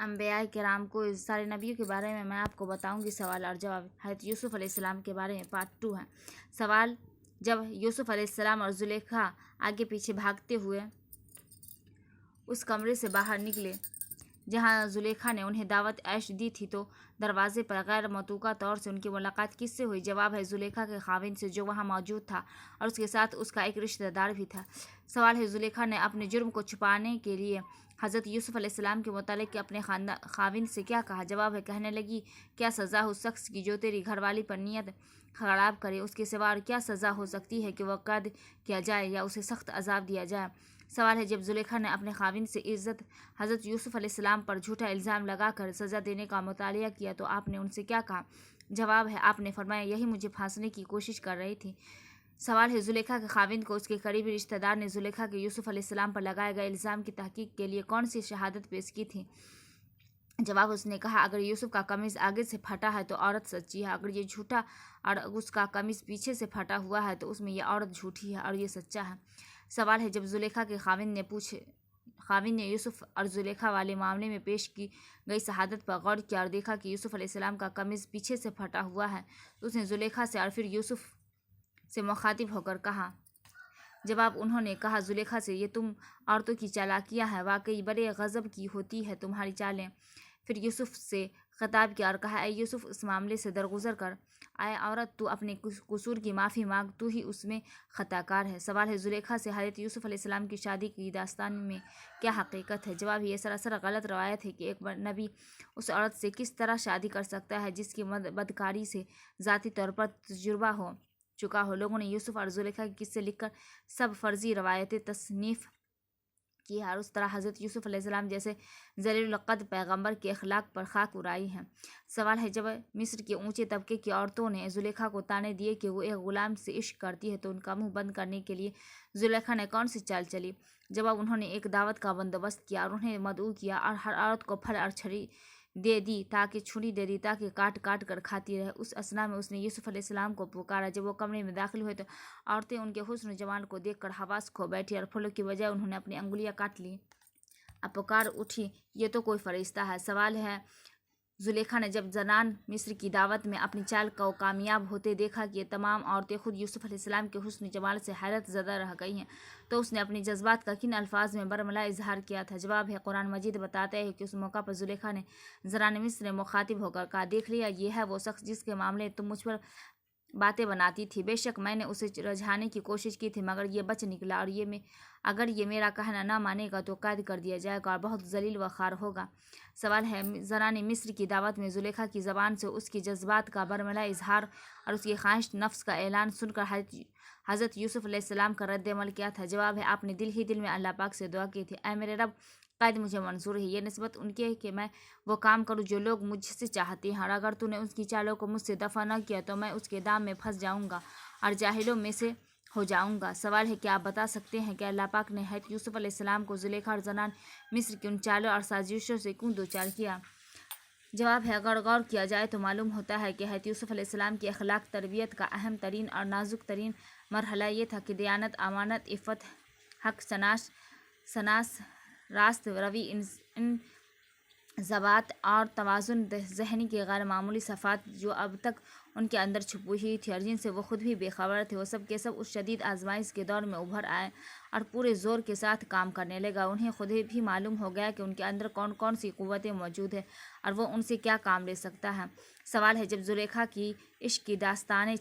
अंबिया किराम को सारे नबियों के बारे में मैं आपको बताऊंगी। सवाल और जवाब हज़रत यूसुफ़ अलैहिस्सलाम के बारे में पार्ट 2 है। सवाल, जब यूसुफ़ अलैहिस्सलाम और ज़ुलेखा आगे पीछे भागते हुए उस कमरे से बाहर निकले जहां ज़ुलेखा ने उन्हें दावत ऐश दी थी, तो दरवाजे पर गैर मतूका तौर से उनकी मुलाकात किससे हुई? जवाब है ज़ुलेखा के खाविन से, जो वहां मौजूद था और उसके साथ उसका एक रिश्तेदार भी था। सवाल है, ज़ुलेखा ने अपने जुर्म को छुपाने के लिए हज़रत यूसुफ़ अलैहिस्सलाम के मुतालिक अपने खाविन से क्या कहा? जवाब है, कहने लगी, क्या सज़ा उस शख्स की जो तेरी घरवाली पर नियत खराब करे? उसके सिवा और क्या सज़ा हो सकती है कि वह कैद किया जाए या उसे सख्त अजाब दिया जाए? सवाल है, जब ज़ुलेखा ने अपने खाविन से इज़्ज़त हज़रत यूसुफ़ अलैहिस्सलाम पर झूठा इल्ज़ाम लगाकर सज़ा देने का मुतालिया किया, तो आपने उनसे क्या कहा? जवाब है, आपने फरमाया, यही मुझे फांसने की कोशिश कर रही थी। सवाल है, ज़ुलेखा के खाविन को उसके करीबी रिश्तेदार ने ज़ुलेखा के यूसुफ़ अलैहिस्सलाम पर लगाए गए इल्ज़ाम की तहकीक के लिए कौन सी शहादत पेश की थी? जवाब, उसने कहा, अगर यूसुफ का कमीज़ आगे से फटा है तो औरत सच्ची है, अगर ये झूठा और उसका कमीज़ पीछे से फटा हुआ है तो उसमें यह औरत झूठी है और ये सच्चा है। सवाल है, जब ज़ुलेखा के खाविन ने यूसुफ और ज़ुलेखा वाले मामले में पेश की गई शहादत पर गौर किया और देखा कि यूसुफ अलैहिस्सलाम का कमीज़ पीछे से फटा हुआ है, तो उसने ज़ुलेखा से और फिर यूसुफ से मुखातिब होकर कहा। जवाब, उन्होंने कहा ज़ुलेखा से, ये तुम औरतों की चालाकियाँ हैं, वाकई बड़े गज़ब की होती है तुम्हारी चालें। फिर यूसुफ से खिताब किया और कहा, ऐ यूसुफ, इस मामले से दरगुजर कर। आए औरत, तू अपने कसूर की माफ़ी मांग, तू ही उसमें ख़ताकार है। सवाल है, ज़ुलेखा से हज़रत यूसुफ अलैहिस्सलाम की शादी की दास्तान में क्या हकीकत है? जवाब, ये सरासर गलत रवायत है कि एक नबी उस औरत से किस तरह शादी कर सकता है जिसकी बदकारी से ज़ाती तौर पर तजुर्बा हो चुका हो। लोगों ने यूसुफ और ज़ुलेखा के किस्से लिखकर सब फर्जी रवायतें तसनीफ़ की है और उस तरह हज़रत यूसुफ अलैहिस्सलाम जैसे जलील क़द्र पैगंबर के अखलाक पर खाक उड़ाई है। सवाल है, जब मिस्र के ऊंचे तबके की औरतों ने ज़ुलेखा को ताने दिए कि वो एक ग़ुलाम से इश्क करती है, तो उनका मुंह बंद करने के लिए ज़ुलेखा ने कौन सी चाल चली? जवाब, उन्होंने एक दावत का बंदोबस्त किया और उन्हें मदऊ किया और हर औरत को फल और छुरी दे दी ताकि काट काट कर खाती रहे। उस असना में उसने यूसुफ अलैहिस्सलाम को पुकारा। जब वो कमरे में दाखिल हुए तो औरतें उनके हुस्न जमाल को देखकर हवास खो बैठी और फलों की बजाय उन्होंने अपनी अंगुलियां काट ली। अब पुकार उठी, ये तो कोई फरिश्ता है। सवाल है, ज़ुलेखा ने जब जनान मिस्र की दावत में अपनी चाल को कामयाब होते देखा कि ये तमाम औरतें खुद यूसुफ अलैहिस्सलाम के हुस्न जमाल से हैरत ज़दा रह गई हैं, तो उसने अपने जज्बात का किन अल्फाज में बरमला इजहार किया था? जवाब है, कुरान मजीद बताते हैं कि उस मौका पर ज़ुलेखा ने जनान मिस्र ने मुखातिब होकर कहा, देख लिया, ये है वो शख्स जिसके मामले तुम मुझ पर बातें बनाती थी। बेशक मैंने उसे रझाने की कोशिश की थी, मगर ये बच निकला और अगर ये मेरा कहना ना मानेगा तो कैद कर दिया जाएगा और बहुत जलील व खार होगा। सवाल है, ज़नाने मिस्र की दावत में ज़ुलेखा की ज़बान से उसकी जज्बात का बरमला इजहार और उसकी ख्वाहिश नफ्स का ऐलान सुनकर हज़रत यूसुफ अलैहिस्सलाम का रद्द-ए-अमल क्या था? जवाब है, आपने दिल ही दिल में अल्लाह पाक से दुआ की थी, ऐ मेरे रब, कैद मुझे मंजूर है। ये निस्बत उनकी है कि मैं वो काम करूँ जो लोग मुझसे चाहते हैं, और अगर तूने उसकी चालों को मुझसे दफ़ा न किया तो मैं उसके दाम में फंस जाऊँगा और जाहिलों में से हो जाऊँगा। सवाल है, क्या आप बता सकते हैं कि अल्लाह पाक ने हज़रत यूसुफ अलैहिस्सलाम को ज़ुलेखा और ज़नान मिस्र की उन चालों और साजिशों से क्यों दो चार किया? जवाब है, अगर गौर किया जाए तो मालूम होता है कि हज़रत यूसुफ अलैहिस्सलाम की अखलाक तरबियत का अहम तरीन और नाजुक तरीन मरहला ये था कि दयानत, अमानत, इफ़्फ़त, हक सनास, रास्त रवी, इन ज़बात और तवाज़ुन ज़हनी की गैर मामूली सफ़ात जो अब तक उनके अंदर छुपी हुई थी और जिनसे वो खुद भी बेखबर थे, वो सब के सब उस शदीद आजमाइश के दौर में उभर आए और पूरे ज़ोर के साथ काम करने लगा। उन्हें खुद भी मालूम हो गया कि उनके अंदर कौन कौन सी क़ुव्वतें मौजूद है और वो उनसे क्या काम ले सकता है। सवाल है, जब ज़ुलेखा की इश्क की दास्तानें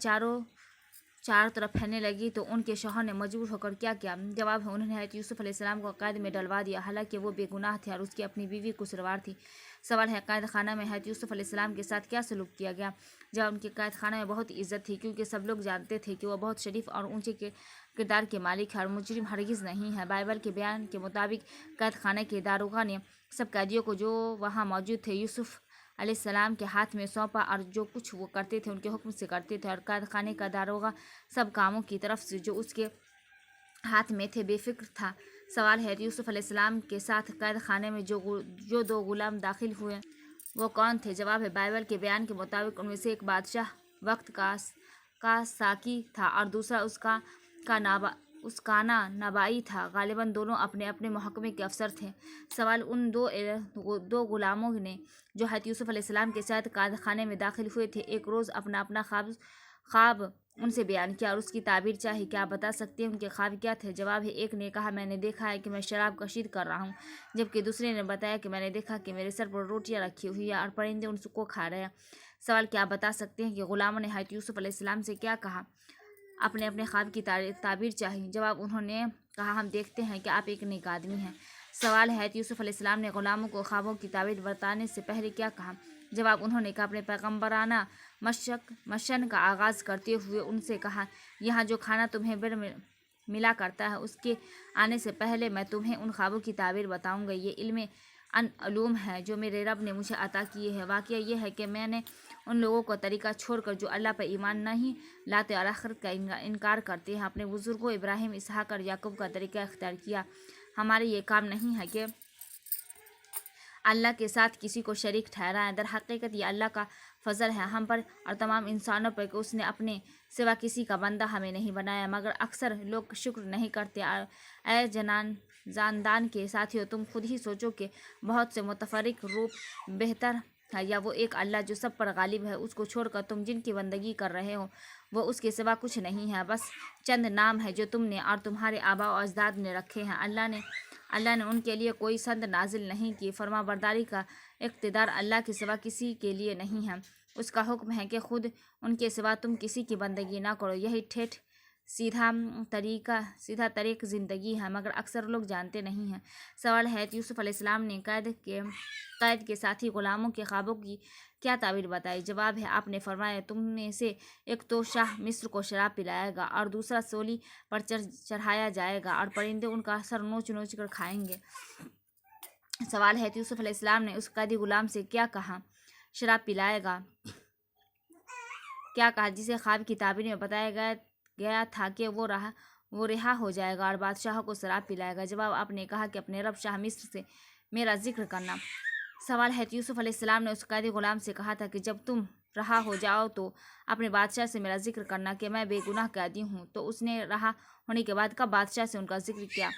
चारों तरफ फैलने लगी तो उनके शौहर ने मजबूर होकर क्या किया? जवाब है, उन्होंने हज़रत यूसुफ अलैहिस्सलाम को कैद में डलवा दिया, हालांकि वो बेगुनाह थे और उसकी अपनी बीवी कुसरवार थी। सवाल है, कैद खाना में हज़रत यूसुफ अलैहिस्सलाम के साथ क्या सलूक किया गया? जवाब, उनके कैद खाना में बहुत इज्जत थी, क्योंकि सब लोग जानते थे कि वह बहुत शरीफ और ऊँचे किरदार के मालिक है और मुजरिम हरगिज़ नहीं है। बाइबल के बयान के मुताबिक कैद खाने के दारोगा ने सब कैदियों को जो वहाँ मौजूद थे यूसुफ अलैहिस्सलाम के हाथ में सौंपा और जो कुछ वो करते थे उनके हुक्म से करते थे, और कैद खाने का दारोगा सब कामों की तरफ से जो उसके हाथ में थे बेफिक्र था। सवाल है, यूसुफ अलैहिस्सलाम के साथ कैद खाने में जो दो गुलाम दाखिल हुए वो कौन थे? जवाब है, बाइबल के बयान के मुताबिक उनमें से एक बादशाह वक्त का साकी था और दूसरा उसका اسکانا نبائی تھا۔ غالباً دونوں اپنے اپنے محکمے کے افسر تھے۔ سوال ان دو غلاموں نے جو حضرت یوسف علیہ السلام کے ساتھ قید خانے میں داخل ہوئے تھے، ایک روز اپنا اپنا خواب ان سے بیان کیا اور اس کی تعبیر چاہی۔ کیا آپ بتا سکتے ہیں ان کے خواب کیا تھے؟ جواب ہے، ایک نے کہا میں نے دیکھا ہے کہ میں شراب کشید کر رہا ہوں، جبکہ دوسرے نے بتایا کہ میں نے دیکھا کہ میرے سر پر روٹیاں رکھی ہوئی ہیں اور پرندے ان کو کھا رہے ہیں۔ سوال، کیا آپ بتا سکتے ہیں کہ غلاموں نے حضرت یوسف علیہ السلام سے کیا کہا؟ اپنے اپنے خواب کی تعبیر چاہی۔ جواب، انہوں نے کہا ہم دیکھتے ہیں کہ آپ ایک نیک آدمی ہیں۔ سوال ہے، حضرت یوسف علیہ السلام نے غلاموں کو خوابوں کی تعبیر بتانے سے پہلے کیا کہا؟ جواب، انہوں نے کہا اپنے پیغمبرانہ مشن کا آغاز کرتے ہوئے ان سے کہا، یہاں جو کھانا تمہیں ملا کرتا ہے اس کے آنے سے پہلے میں تمہیں ان خوابوں کی تعبیر بتاؤں گا۔ یہ علم ان علوم ہے جو میرے رب نے مجھے عطا کیے ہیں۔ واقعہ یہ ہے کہ میں نے ان لوگوں کو طریقہ چھوڑ کر جو اللہ پر ایمان نہیں لاتے اور آخرت کا انکار کرتے ہیں، اپنے بزرگوں ابراہیم، اسحاق اور یعقوب کا طریقہ اختیار کیا۔ ہمارے یہ کام نہیں ہے کہ اللہ کے ساتھ کسی کو شریک ٹھہرائیں۔ در حقیقت یہ اللہ کا فضل ہے ہم پر اور تمام انسانوں پر کہ اس نے اپنے سوا کسی کا بندہ ہمیں نہیں بنایا، مگر اکثر لوگ شکر نہیں کرتے۔ اے جاندان کے ساتھیوں، تم خود ہی سوچو کہ بہت سے متفرق روپ بہتر ہے یا وہ ایک اللہ جو سب پر غالب ہے، اس کو چھوڑ کر تم جن کی بندگی کر رہے ہو وہ اس کے سوا کچھ نہیں ہے، بس چند نام ہے جو تم نے اور تمہارے آباء و اجداد نے رکھے ہیں۔ اللہ نے ان کے لیے کوئی سند نازل نہیں کی۔ فرما برداری کا اقتدار اللہ کے سوا کسی کے لیے نہیں ہے۔ اس کا حکم ہے کہ خود ان کے سوا تم کسی کی بندگی نہ کرو۔ یہی ٹھیٹھ سیدھا طریق زندگی ہے، مگر اکثر لوگ جانتے نہیں ہیں۔ سوال ہے، یوسف علیہ السلام نے قید کے ساتھی غلاموں کے خوابوں کی کیا تعبیر بتائی؟ جواب ہے، آپ نے فرمایا تم میں سے ایک تو شاہ مصر کو شراب پلائے گا اور دوسرا سولی پر چڑھایا جائے گا اور پرندے ان کا سر نوچ نوچ کر کھائیں گے۔ سوال ہے، یوسف علیہ السلام نے اس قیدی غلام سے کیا کہا؟ شراب پلائے گا کیا کہا جسے خواب کی تعبیر میں بتایا گیا تھا کہ وہ رہا ہو جائے گا اور بادشاہ کو شراب پلائے گا؟ جواب، آپ نے کہا کہ اپنے رب شاہ مصر سے میرا ذکر کرنا۔ سوال ہے، یوسف علیہ السلام نے اس قیدی غلام سے کہا تھا کہ جب تم رہا ہو جاؤ تو اپنے بادشاہ سے میرا ذکر کرنا کہ میں بے گناہ قیدی ہوں، تو اس نے رہا ہونے کے بعد کب بادشاہ سے ان کا ذکر کیا؟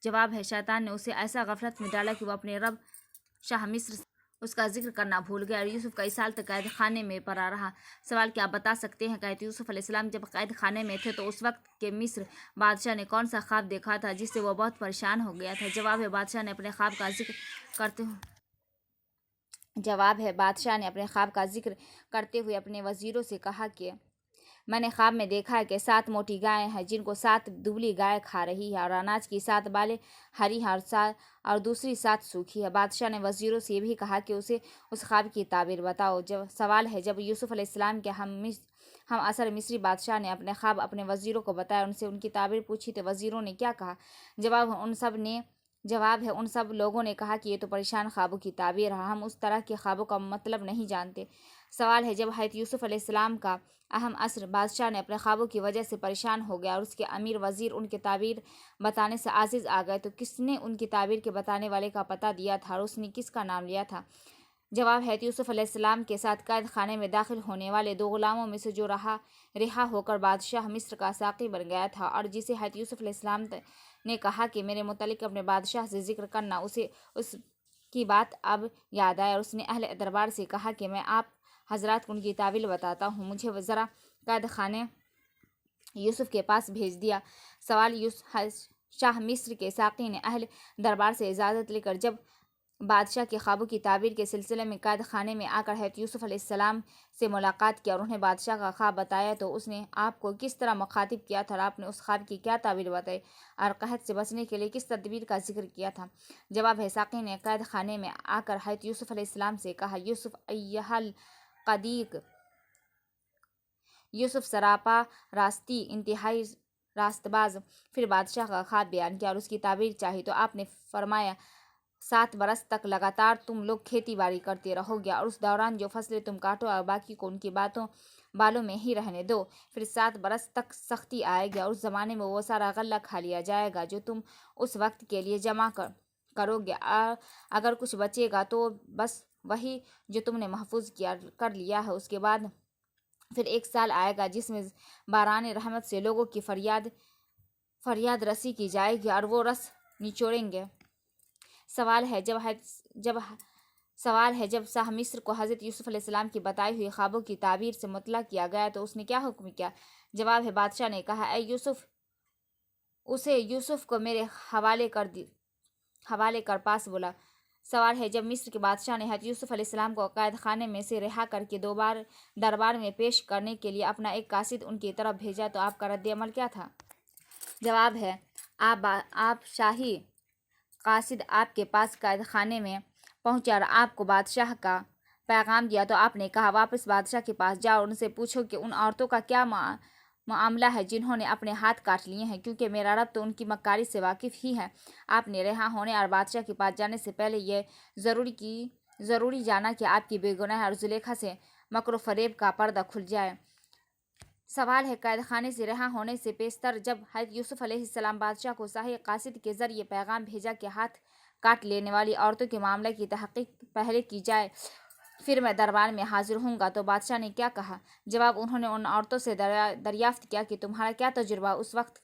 جواب ہے، شیطان نے اسے ایسا غفلت میں ڈالا کہ وہ اپنے رب شاہ مصر سے اس کا ذکر کرنا بھول گیا اور یوسف کئی سال تک قید خانے میں پڑا رہا۔ سوال، کیا آپ بتا سکتے ہیں کہ یوسف علیہ السلام جب قید خانے میں تھے تو اس وقت کے مصر بادشاہ نے کون سا خواب دیکھا تھا جس سے وہ بہت پریشان ہو گیا تھا؟ جواب ہے، بادشاہ نے اپنے خواب کا ذکر کرتے ہوئے اپنے وزیروں سے کہا کہ میں نے خواب میں دیکھا ہے کہ 7 موٹی گائیں ہیں جن کو 7 دبلی گائے کھا رہی ہے اور اناج کی 7 بالیں ہری ہیں اور دوسری 7 سوکھی ہے۔ بادشاہ نے وزیروں سے یہ بھی کہا کہ اسے اس خواب کی تعبیر بتاؤ۔ سوال ہے، جب یوسف علیہ السلام کے ہم اثر مصری بادشاہ نے اپنے خواب اپنے وزیروں کو بتایا، ان سے ان کی تعبیر پوچھی تو وزیروں نے کیا کہا؟ جواب ہے، ان سب لوگوں نے کہا کہ یہ تو پریشان خوابوں کی تعبیر ہے، ہم اس طرح کے خوابوں کا مطلب نہیں جانتے۔ سوال ہے، جب حضرت یوسف علیہ السلام کا اہم اثر بادشاہ نے اپنے خوابوں کی وجہ سے پریشان ہو گیا اور اس کے امیر وزیر ان کے تعبیر بتانے سے عاجز آ گئے، تو کس نے ان کی تعبیر کے بتانے والے کا پتہ دیا تھا اور اس نے کس کا نام لیا تھا؟ جواب ہے، یوسف علیہ السلام کے ساتھ قید خانے میں داخل ہونے والے 2 غلاموں میں سے جو رہا ہو کر بادشاہ مصر کا ساقی بن گیا تھا اور جسے حضرت یوسف علیہ السلام نے کہا کہ میرے متعلق اپنے بادشاہ سے ذکر کرنا، اسے اس کی بات اب یاد آئی اور اس نے اہل دربار سے کہا کہ میں آپ حضرات کو ان کی تعبیر بتاتا ہوں، مجھے ذرا قید خانے یوسف کے پاس بھیج دیا۔ سوال، شاہ مصر کے ساقی نے اہل دربار سے اجازت لے کر جب بادشاہ کے خوابوں کی تعبیر کے سلسلے میں قید خانے میں آ کر حضرت یوسف علیہ السلام سے ملاقات کیا اور انہیں بادشاہ کا خواب بتایا، تو اس نے آپ کو کس طرح مخاطب کیا تھا اور آپ نے اس خواب کی کیا تعبیر بتائی اور قحط سے بچنے کے لیے کس تدبیر کا ذکر کیا تھا؟ جواب ہے، ساقی نے قید خانے میں آ کر حضرت یوسف علیہ السلام سے کہا، یوسف سراپا راستی انتہائی راست باز۔ پھر بادشاہ کا خواب بیان کیا اور اس کی تعبیر چاہی تو آپ نے فرمایا، 7 برس تک لگاتار تم لوگ کھیتی باڑی کرتے رہو گے اور اس دوران جو فصلیں تم کاٹو اور باقی کو ان کی بالوں میں ہی رہنے دو۔ پھر 7 برس تک سختی آئے گی اور اس زمانے میں وہ سارا غلہ کھا لیا جائے گا جو تم اس وقت کے لیے جمع کرو گے، اگر کچھ بچے گا تو بس وہی جو تم نے محفوظ کر لیا ہے۔ اس کے بعد پھر 1 سال آئے گا جس میں باران رحمت سے لوگوں کی فریاد फरियाद रसी की जाएगी और वो रस निचोड़ेंगे। सवाल है जब शाह मिस्र को हज़रत यूसुफ अलैहिस्सलाम की बताई हुई ख्वाबों की ताबीर से मुतला किया गया तो उसने क्या हुक्म किया? जवाब है, बादशाह ने कहा, ऐ यूसुफ, उसे यूसुफ को मेरे हवाले कर पास बोला। सवाल है, जब मिस्र के बादशाह ने हज़रत यूसुफ अलैहिस्सलाम को कैद खाने में से रिहा करके दरबार में पेश करने के लिए अपना एक कासिद उनकी तरफ भेजा तो आपका रद्द अमल क्या था? जवाब है, आप शाही कासिद आपके पास कैद खाने में पहुंचा और आपको बादशाह का पैगाम दिया तो आपने कहा, वापस बादशाह के पास जाओ और उनसे पूछो कि उन औरतों का क्या मामला है जिन्होंने अपने हाथ काट लिए हैं, क्योंकि मेरा रब तो उनकी मक्कारी से वाकिफ़ ही है। आपने रिहा होने और बादशाह के पास जाने से पहले यह ज़रूरी जाना कि आपकी बेगुनाह और जुलेखा से मकर फरेब का पर्दा खुल जाए। सवाल है, कैद खाने से रिहा होने से पेशतर जब हज़रत यूसुफ अलैहिस्सलाम बादशाह को शाही कासिद के ज़रिए पैगाम भेजा कि हाथ काट लेने वाली औरतों के मामले की तहक़ीक़ पहले की जाए, फिर मैं दरबार में हाजिर होऊंगा, तो बादशाह ने क्या कहा? जवाब, उन्होंने उन औरतों से दरियाफ्त किया कि तुम्हारा क्या तजुर्बा उस वक्त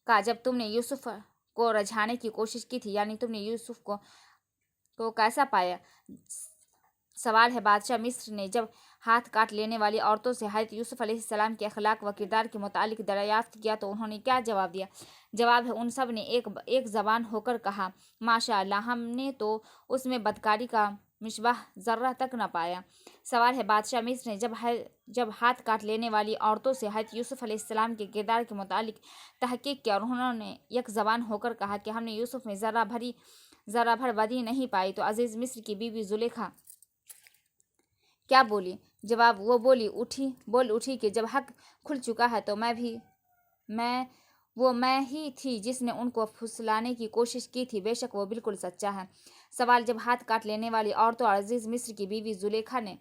का जब तुमने यूसुफ को रझाने की कोशिश की थी, यानी तुमने यूसुफ को कैसा पाया? सवाल है, बादशाह मिस्र ने जब हाथ काट लेने वाली औरतों से हज़रत यूसुफ अलैहिस्सलाम के अखलाक व किरदार के मुतालिक दरियाफ्त किया तो उन्होंने क्या जवाब दिया? जवाब है, उन सब ने एक ज़बान होकर कहा, माशा अल्लाह, हमने तो उसमें बदकारी का मिशबाह ज़र्रा तक न पाया। सवाल है, बादशाह मिस्र ने जब हाथ काट लेने वाली औरतों से हज़रत यूसुफ अलैहिस्सलाम के किरदार के मुतालिक तहक़ीक़ किया और उन्होंने एक ज़बान होकर कहा कि हमने यूसुफ में ज़रा भर बदी नहीं पाई, तो अजीज़ मिस्र की बीवी जुलेखा क्या बोली? जवाब, वो बोल उठी कि जब हक खुल चुका है तो मैं ही थी जिसने उनको फुसलाने की कोशिश की थी, बेशक वो बिल्कुल सच्चा है। सवाल, जब हाथ काट लेने वाली औरतों और अजीज़ मिस्र की बीवी जुलेखा ने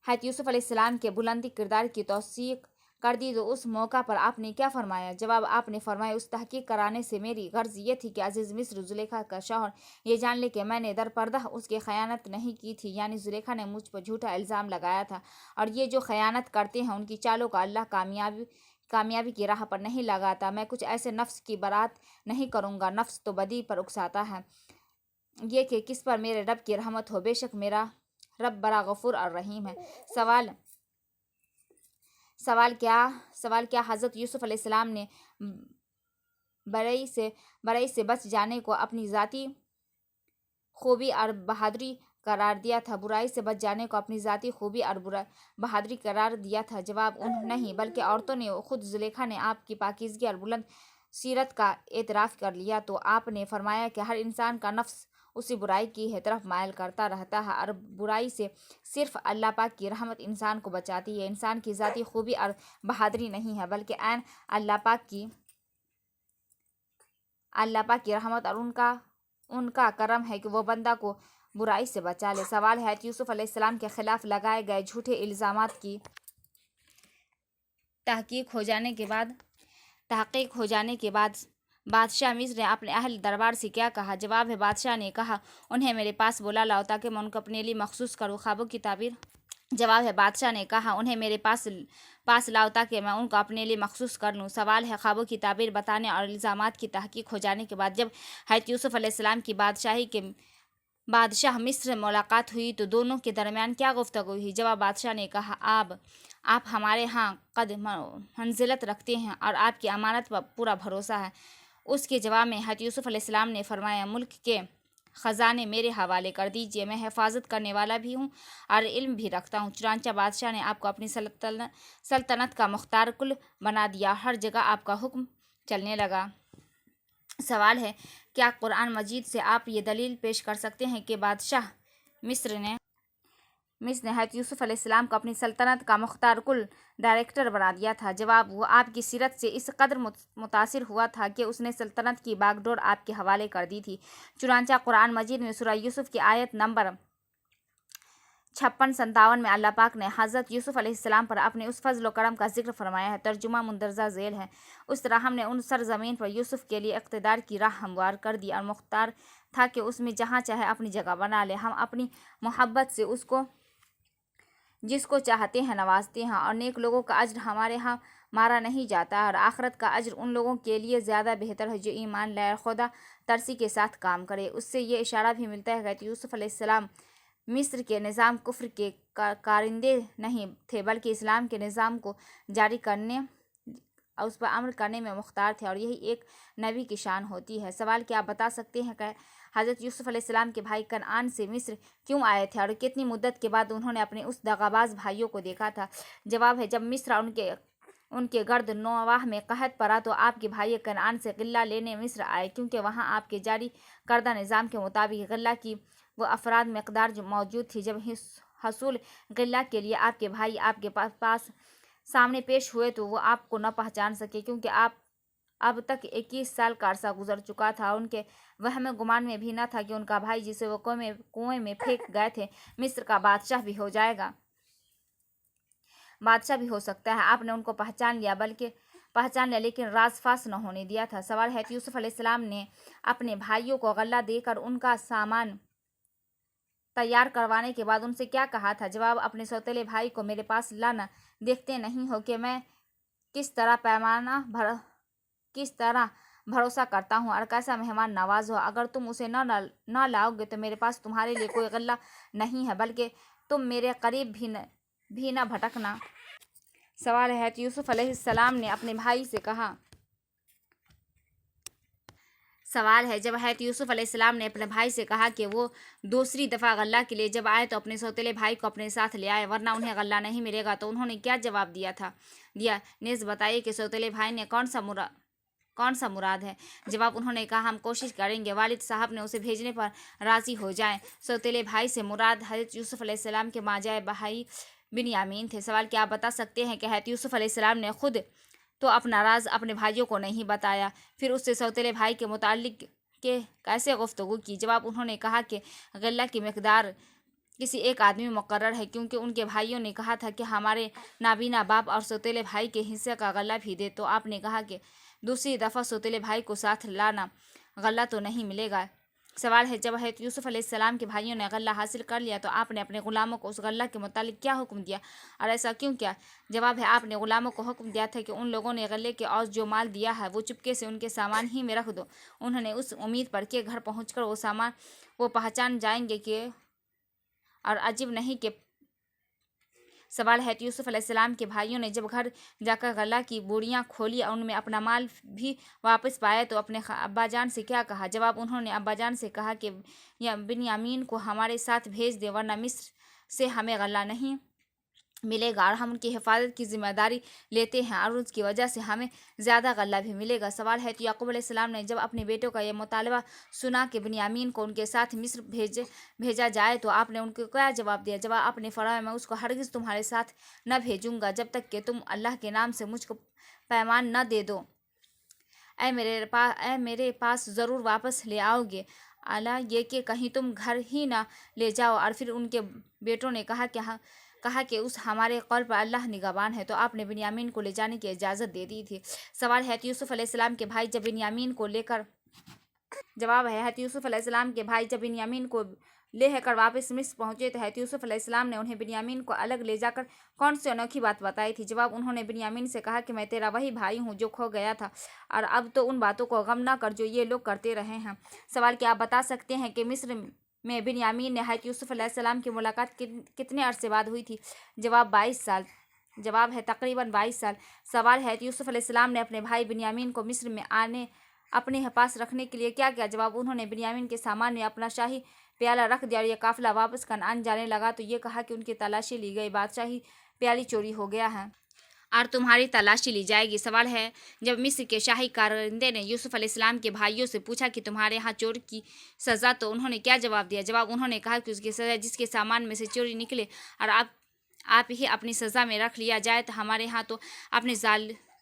हज़रत यूसुफ अलैहिस्सलाम के बुलंदी किरदार की तौसीक कर दी तो उस मौका पर आपने क्या फरमाया? जवाब, आपने फरमाया, उस तहकीक कराने से मेरी गर्ज ये थी कि अजीज़ मिस्र जुलेखा का शौहर ये जान ले कि मैंने दरपर्दा उसकी खयानत नहीं की थी, यानी जुलेखा ने मुझ पर झूठा इल्ज़ाम लगाया था, और ये जो खयानत करते हैं उनकी चालों का अल्लाह कामयाबी की राह पर नहीं लगाता। मैं कुछ ऐसे नफ्स की बारात नहीं करूँगा, नफ्स तो बदी पर उकसाता है, ये कि किस पर मेरे रब की रहमत हो, बेशक मेरा रब बड़ा गफूर और रहीम है। सवाल क्या हज़रत यूसुफ अलैहिस्सलाम ने बरई से बच जाने को अपनी ज़ाती खूबी और बहादुरी करार दिया था? बुराई से बच जाने को अपनी ज़ाती खूबी और बहादुरी करार दिया था? जवाब, नहीं, बल्कि औरतों ने खुद जुलेखा ने आपकी पाकीज़गी और बुलंद सीरत का एतराफ़ कर लिया तो आपने फरमाया कि हर इंसान का नफ्स उसी बुराई की तरफ मायल करता रहता है और बुराई से सिर्फ अल्लाह पाक की रहमत इंसान को बचाती है। इंसान की ज़ाती खूबी और बहादुरी नहीं है, बल्कि ऐन अल्लाह पाक की रहमत और उनका करम है कि वो बंदा को बुराई से बचा ले। सवाल है, यूसुफ अलैहिस्सलाम के खिलाफ लगाए गए झूठे इल्ज़ामात की तहकीक हो जाने के बाद बादशाह मिस्र ने अपने अहल दरबार से क्या कहा? जवाब है, बादशाह ने कहा, उन्हें मेरे पास बुला लाओ ताकि मैं उनको अपने लिए मखसूस करूँ ख्वाबों की ताबीर। जवाब है, बादशाह ने कहा, उन्हें मेरे पास लाओ ताकि मैं उनको अपने लिए मखसूस कर लूँ। सवाल है, ख्वाबों की ताबीर बताने और इल्ज़ामात की तहकीक हो जाने के बाद जब हज़रत यूसुफ अलैहिस्सलाम की बादशाह मिस्र मुलाकात हुई तो दोनों के दरमियान क्या गुफ्तगू हुई? जवाब, बादशाह ने कहा, आप हमारे यहाँ कद मंजिलत रखते हैं और आपकी अमानत पर पूरा भरोसा है। उसके जवाब में हज़रत यूसुफ अलैहिस्सलाम ने फरमाया, मुल्क के ख़जाने मेरे हवाले कर दीजिए, मैं हिफाजत करने वाला भी हूँ और इल्म भी रखता हूँ। चुनांचे बादशाह ने आपको अपनी सल्तनत का मुख्तार कुल बना दिया, हर जगह आपका हुक्म चलने लगा। सवाल है, क्या कुरान मजीद से आप ये दलील पेश कर सकते हैं कि बादशाह मिस्र ने हज़रत यूसुफ अलैहिस्सलाम को अपनी सल्तनत का मुख्तार कुल डायरेक्टर बना दिया था? जवाब, वो आपकी सीरत से इस कदर मुतासिर हुआ था कि उसने सल्तनत की बागडोर आपके हवाले कर दी थी। चुनांचा कुरान मजीद में सूरह यूसुफ की आयत नंबर 56-57 में अल्लाह पाक ने हज़रत यूसुफ अलैहिस्सलाम पर अपने उस फजल व करम का जिक्र फरमाया है। तर्जुमा मुंदरजा झेल है। उस तरह हमने उन सरजमीन पर यूसुफ के लिए इक़्तिदार की राह हमवार कर दी और मुख्तार था कि उसमें जहाँ चाहे अपनी जगह बना ले। हम अपनी मोहब्बत से जिसको चाहते हैं नवाजते हैं और नेक लोगों का अज्र हमारे यहाँ मारा नहीं जाता और आखिरत का अज्र उन लोगों के लिए ज़्यादा बेहतर है जो ईमान लाए और खुदा तरसी के साथ काम करे। उससे ये इशारा भी मिलता है कि यूसुफ अलैहिस्सलाम मिस्र के निज़ाम कुफ्र के कारिंदे नहीं थे, बल्कि इस्लाम के निज़ाम को जारी करने और उस पर अमल करने में मुख्तार थे, और यही एक नबी की शान होती है। सवाल, क्या आप बता सकते हैं कि हज़रत यूसुफ अलैहिस्सलाम के भाई कनान से मिस्र क्यों आए थे और कितनी मुद्दत के बाद उन्होंने अपने उस दगाबाज भाइयों को देखा था? जवाब है, जब मिस्र उनके गर्द नवाह में कहत पड़ा तो आपके भाई कनान से गिल्ला लेने मिस्र आए, क्योंकि वहाँ आपके जारी करदा निज़ाम के मुताबिक गिल्ला की वो अफराद मकदार जो मौजूद थी। जब हसूल गिल्ला के लिए आपके भाई आपके पास सामने पेश हुए तो वो आपको न पहचान सके, क्योंकि आप अब तक 21 साल का अरसा गुजर चुका था। उनके वहम गुमान में भी न था कि उनका भाई, जिसे वो कुएं में फेंक गए थे, मिस्र का बादशाह भी हो सकता है। आपने उनको पहचान लिया, लेकिन राज फास न होने दिया था। सवाल है कि यूसुफ अलैहिस्सलाम ने अपने भाइयों को गल्ला देकर उनका सामान तैयार करवाने के बाद उनसे क्या कहा था? जवाब, अपने सौतेले भाई को मेरे पास लाना। देखते नहीं हो कि मैं किस तरह भरोसा करता हूँ और कैसा मेहमान नवाज हो। अगर तुम उसे न लाओगे तो मेरे पास तुम्हारे लिए कोई गल्ला नहीं है, बल्कि तुम मेरे करीब भी न भटकना। सवाल है कि यूसुफ अलैहिस्सलाम ने अपने भाई से कहा। सवाल है, जब है यूसुफ अलैहिस्सलाम ने अपने भाई से कहा कि वो दूसरी दफ़ा गल्ला के लिए जब आए तो अपने सौतेले भाई को अपने साथ ले आए, वरना उन्हें गल्ला नहीं मिलेगा, तो उन्होंने क्या जवाब दिया? नेज़ बताइए कि सौतेले भाई ने कौन सा मुराद है? जवाब, उन्होंने कहा, हम कोशिश करेंगे वालिद साहब ने उसे भेजने पर राज़ी हो जाएं। सौतेले भाई से मुराद हज़रत यूसुफ अलैहिस्सलाम के माजाए भाई बिन्यामीन थे। सवाल, क्या आप बता सकते हैं कि हज़रत यूसुफ अलैहिस्सलाम ने खुद तो अपना राज अपने भाइयों को नहीं बताया, फिर उससे सौतेले भाई के मुतालिक के कैसे गुफ्तगू की? जवाब, उन्होंने कहा कि गल्ला की मकदार किसी एक आदमी मुकर्रर है, क्योंकि उनके भाइयों ने कहा था कि हमारे नाबीना बाप और सौतेले भाई के हिस्से का गल्ला भी दे, तो आपने कहा कि दूसरी दफ़ा सौतेले भाई को साथ लाना, गल्ला तो नहीं मिलेगा। सवाल है, जब हज़रत यूसुफ अलैहिस्सलाम के भाइयों ने गल्ला हासिल कर लिया तो आपने अपने ग़ुलामों को उस गल्ला के मुतालिक क्या हुक्म दिया और ऐसा क्यों किया? जवाब है, आपने ग़ुलामों को हुक्म दिया था कि उन लोगों ने गल्ले के और जो माल दिया है वो चुपके से उनके सामान ही में रख दो। उन्होंने उस उम्मीद पर कि घर पहुँचकर वो सामान वो पहचान जाएंगे कि और अजीब नहीं कि सवाल है कि यूसुफ अलैहिस्सलाम के भाइयों ने जब घर जाकर गल्ला की बोरियां खोली और उनमें अपना माल भी वापस पाया तो अपने अब्बाजान से क्या कहा? जवाब, उन्होंने अब्बाजान से कहा कि बिन्यामीन को हमारे साथ भेज दे, वरना मिस्र से हमें गल्ला नहीं मिलेगा और हम उनकी हिफाजत की जिम्मेदारी लेते हैं और उसकी वजह से हमें ज़्यादा गल्ला भी मिलेगा। सवाल है कि याकूब अलैहिस्सलाम ने जब अपने बेटों का यह मुतालबा सुना कि बिन्यामीन को उनके साथ मिस्र भेजा जाए तो आपने उनको क्या जवाब दिया? जवाब, आपने फरमाया, मैं उसको हरगिज़ तुम्हारे साथ न भेजूँगा जब तक कि तुम अल्लाह के नाम से मुझको पैमान न दे दो। ऐ मेरे पास ज़रूर वापस ले आओगे, अला ये कि कहीं तुम घर ही ना ले जाओ। और फिर उनके बेटों ने कहा कि उस हमारे कौल पर अल्लाह निगहबान है, तो आपने बिन्यामीन को ले जाने की इजाज़त दे दी थी। सवाल है, यूसुफ अलैहिस्सलाम के भाई जब बिन्यामीन को लेकर जवाब है, यूसुफ अलैहिस्सलाम के भाई जब बिन्यामीन को लेकर वापस मिस्र पहुंचे तो यूसुफ अलैहिस्सलाम ने उन्हें बिन्यामीन को अलग ले जाकर कौन सी अनोखी बात बताई थी? जवाब, उन्होंने बिन्यामीन से कहा कि मैं तेरा वही भाई हूँ जो खो गया था और अब तो उन बातों को गम ना कर जो ये लोग करते रहे हैं। सवाल, क्या आप बता सकते हैं कि मिस्र में बिन्यामीन ने हज़रत यूसुफ अलैहिस्सलाम की मुलाकात कितने अरसे बाद हुई थी? जवाब, 22 साल। जवाब है, तकरीबन 22 साल। सवाल है, यूसुफ अलैहिस्सलाम ने अपने भाई बिन्यामीन को मिस्र में अपने पास रखने के लिए क्या किया? जवाब, उन्होंने बिन्यामीन के सामान में अपना शाही प्याला रख दिया और यह काफिला वापस कनान जाने लगा तो ये कहा कि उनकी तलाशी ली गई, बादशाही प्याली चोरी हो गया है और तुम्हारी तलाशी ली जाएगी। सवाल है, जब मिस्र के शाही कारिंदे ने यूसुफ अलैहिस्सलाम के भाइयों से पूछा कि तुम्हारे यहाँ चोर की सज़ा, तो उन्होंने क्या जवाब दिया? जवाब, उन्होंने कहा कि उसकी सज़ा जिसके सामान में से चोरी निकले और आप ही अपनी सज़ा में रख लिया जाए, तो हमारे यहाँ तो अपने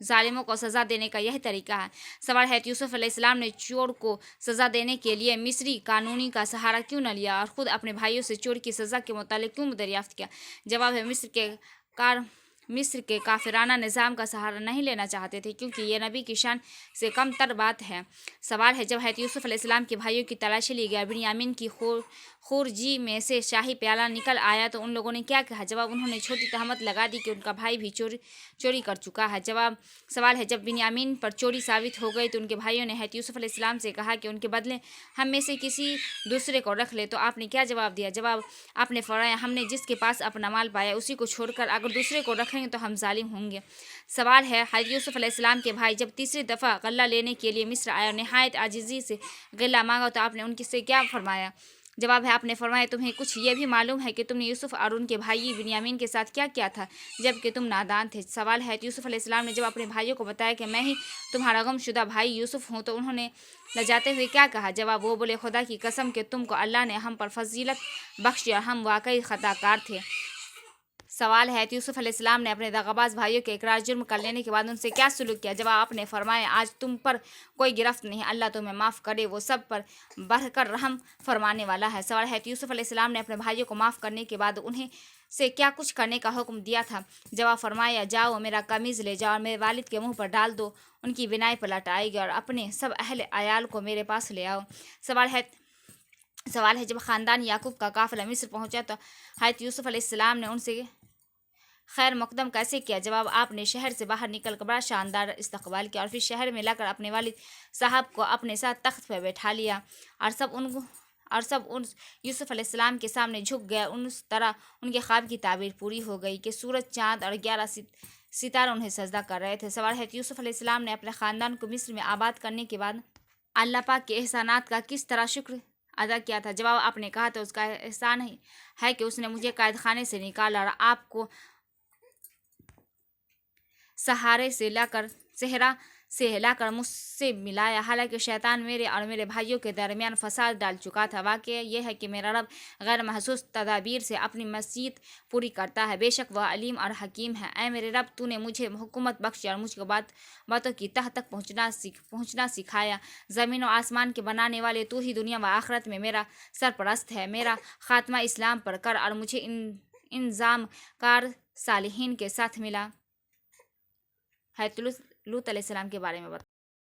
जालिमों को सज़ा देने का यही तरीका है। सवाल है, यूसुफ अलैहिस्सलाम ने चोर को सज़ा देने के लिए मिस्री कानूनी का सहारा क्यों न लिया और ख़ुद अपने भाइयों से चोर की सज़ा के मुतालिक क्यों दरियाफ्त किया? जवाब है, मिस्र के मिस्र के काफिराना निज़ाम का सहारा नहीं लेना चाहते थे, क्योंकि ये नबी की शान से कम तर बात है। सवाल है, जब हज़रत यूसुफ अलैहिस्सलाम के भाइयों की तलाशी ली गई, बिन्यामीन की खुरजी में से शाही प्याला निकल आया, तो उन लोगों ने क्या कहा? जवाब, उन्होंने छोटी तहमत लगा दी कि उनका भाई भी चोरी कर चुका है। सवाल है, जब बिन्यामीन पर चोरी साबित हो गई, तो उनके भाइयों ने हज़रत यूसुफ अलैहिस्सलाम से कहा कि उनके बदले हम में से किसी दूसरे को रख ले, तो आपने क्या जवाब दिया? जवाब, आपने फरमाया, हमने जिसके पास अपना माल पाया उसी को छोड़कर अगर दूसरे को रखेंगे तो हम जालिम होंगे। सवाल है, हज़रत यूसुफ अलैहिस्सलाम के भाई जब तीसरी दफ़ा गल्ला लेने के लिए मिस्र आए और नहायत आजिज़ी से गल्ला मांगा, तो आपने उनकी से क्या फरमाया? जवाब है, आपने फरमाया, तुम्हें कुछ ये भी मालूम है कि तुमने यूसुफ और उनके भाई बिन्यामीन के साथ क्या किया था जबकि तुम नादान थे? सवाल है, यूसुफ अलैहिस्सलाम ने जब अपने भाइयों को बताया कि मैं ही तुम्हारा गमशुदा भाई यूसुफ हूँ, तो उन्होंने लजाते हुए क्या कहा? जवाब, वो बोले, खुदा की कसम कि तुमको अल्लाह ने हम पर फजीलत बख्शी और हम वाकई खताकार थे। सवाल है, यूसुफ अलैहिस्सलाम ने अपने दगाबाज भाइयों के इकरार जुर्म कर लेने के बाद उनसे क्या सलूक किया? जवाब, आपने फरमाया, आज तुम पर कोई गिरफ्त नहीं, अल्लाह तुम्हें माफ़ करे, वो सब पर बढ़कर रहम फरमाने वाला है। सवाल है, यूसुफ अलैहिस्सलाम ने अपने भाइयों को माफ़ करने के बाद उन्हें से क्या कुछ करने का हुक्म दिया था? जवाब, फरमाया, जाओ मेरा कमीज़ ले जाओ और मेरे वालिद के मुँह पर डाल दो, उनकी बिनाई पर लटाएगी और अपने सब अहल अयाल को मेरे पास ले आओ। सवाल है, जब ख़ानदान याकूब का काफ़िला मिस्र पहुँचा, तो हज़रत यूसुफ अलैहिस्सलाम ने उनसे खैर मकदम कैसे किया? जवाब, आपने शहर से बाहर निकल कर बड़ा शानदार इस्तकबाल किया और फिर शहर में लाकर अपने वालिद साहब को अपने साथ तख्त पर बैठा लिया और सब उन यूसुफ अलैहिस्सलाम के सामने झुक गए। उस तरह उनके ख्वाब की ताबीर पूरी हो गई कि सूरज, चाँद और 11 सितारे उन्हें सजदा कर रहे थे। सवाल है, यूसुफ अलैहिस्सलाम ने अपने ख़ानदान को मिस्र में आबाद करने के बाद अल्लाह पाक के एहसानात का किस तरह शुक्र अदा किया था? जवाब, आपने कहा था, उसका एहसान है कि उसने मुझे कैद खाने से निकाला और आपको सहरा से लाकर मुझसे मिलाया, हालांकि शैतान मेरे और मेरे भाइयों के दरमियान फसाद डाल चुका था। वाक़या यह है कि मेरा रब गैर महसूस तदाबीर से अपनी मसीयत पूरी करता है, बेशक वह अलीम और हकीम है। ऐ मेरे रब, तूने मुझे हुकूमत बख्शी और मुझको बातों की तह तक पहुँचना सिखाया। ज़मीन और आसमान के बनाने वाले तू ही दुनिया व आखिरत में मेरा सरपरस्त है। मेरा खात्मा इस्लाम पर कर और मुझे इंजाम कार सालिहीन के साथ मिला। है लूत अलैहिस्सलाम के बारे में बता।